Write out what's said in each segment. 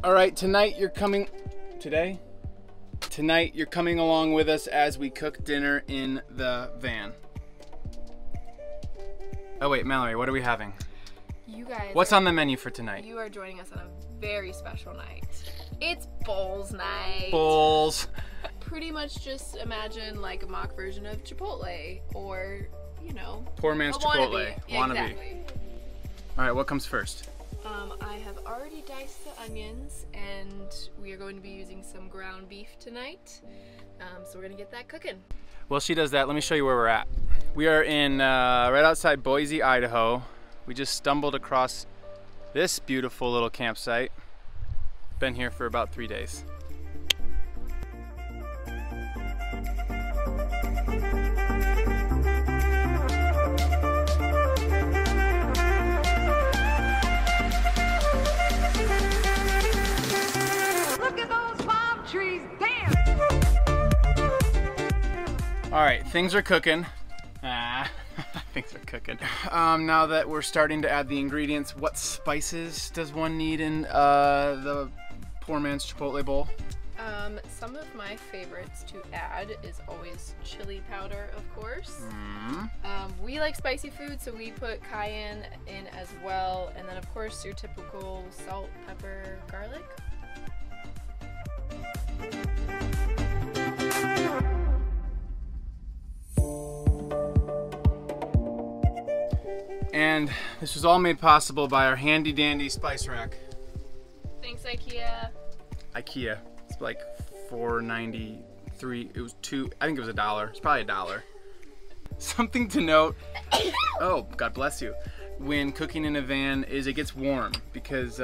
All right, tonight you're coming along with us as we cook dinner in the van. Oh wait, Mallory, what are we having? You guys. What's on the menu for tonight? You are joining us on a very special night. It's bowls night. Bowls. Pretty much just imagine like a mock version of Chipotle, or, you know, Poor man's Chipotle. Wannabe. Exactly. All right, what comes first? I have already diced the onions, and we are going to be using some ground beef tonight. So we're gonna get that cooking. While she does that, let me show you where we're at. We are in right outside Boise, Idaho. We just stumbled across this beautiful little campsite. Been here for about 3 days. All right, things are cooking. Things are cooking. Now that we're starting to add the ingredients, what spices does one need in the poor man's Chipotle bowl? Some of my favorites to add is always chili powder, of course. We like spicy food, so we put cayenne in as well, and then of course your typical salt, pepper, garlic. And this was all made possible by our handy dandy spice rack. Thanks, IKEA. IKEA. It's like $4.93. It was I think it was $1. It's probably $1. Something to note. Oh, God bless you. When cooking in a van is it gets warm, because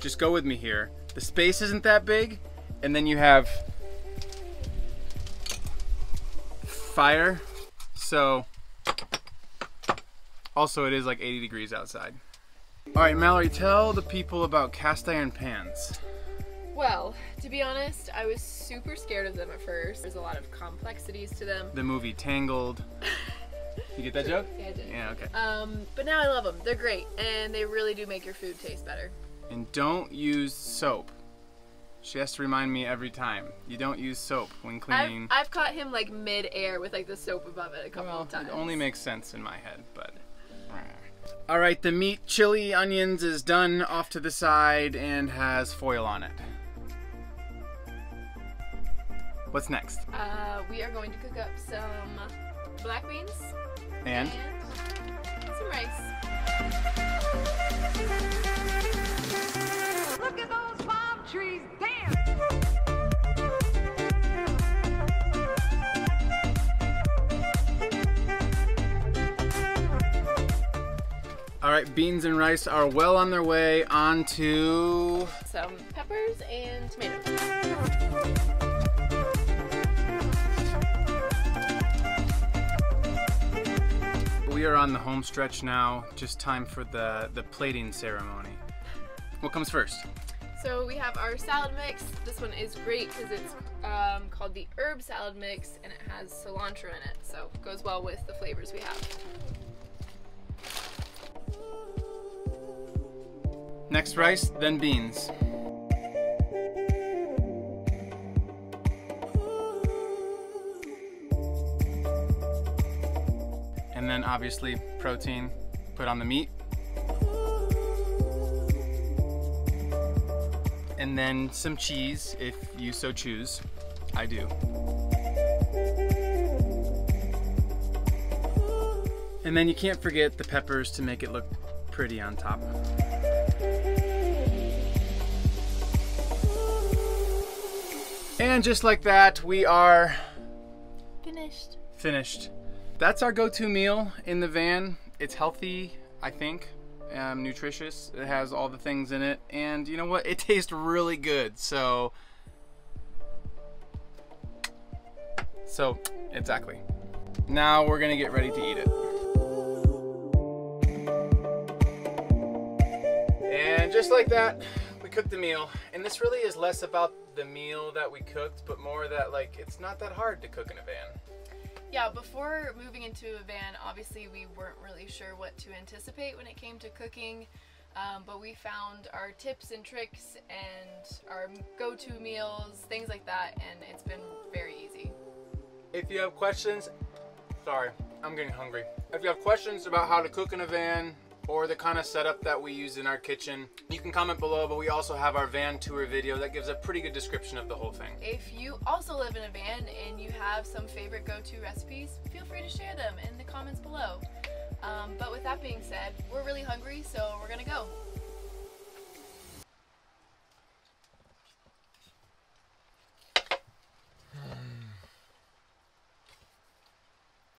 just go with me here. The space isn't that big, and then you have fire. So also it is like 80 degrees outside. All right, Mallory, tell the people about cast iron pans. Well, to be honest, I was super scared of them at first. There's a lot of complexities to them. The movie Tangled. You get that joke? Yeah, I did. Yeah, okay. But now I love them. They're great, and they really do make your food taste better. And don't use soap. She has to remind me every time. You don't use soap when cleaning. I've caught him like mid-air with like the soap above it a couple of times. It only makes sense in my head, but... All right, the meat, chili, onions is done off to the side and has foil on it. What's next? We are going to cook up some black beans and some rice. Look at those palm trees, damn! All right, beans and rice are well on their way onto some peppers and tomatoes. We are on the home stretch now, just time for the plating ceremony. What comes first? So we have our salad mix. This one is great because it's called the herb salad mix, and it has cilantro in it, so it goes well with the flavors we have. Next rice, then beans. And then obviously protein, put on the meat. And then some cheese, if you so choose. I do. And then you can't forget the peppers to make it look pretty on top. And just like that, we are finished. That's our go-to meal in the van. It's healthy, I think, nutritious. It has all the things in it, and you know what? It tastes really good. So exactly. Now we're gonna get ready to eat it. And just like that, we cooked the meal. And this really is less about the meal that we cooked, but more that like it's not that hard to cook in a van. Yeah, before moving into a van, obviously we weren't really sure what to anticipate when it came to cooking. But we found our tips and tricks and our go-to meals, things like that, and it's been very easy. If you have questions, sorry, I'm getting hungry. If you have questions about how to cook in a van or the kind of setup that we use in our kitchen, you can comment below, but we also have our van tour video that gives a pretty good description of the whole thing. If you also live in a van and you have some favorite go-to recipes, feel free to share them in the comments below. But with that being said, we're really hungry, so we're gonna go.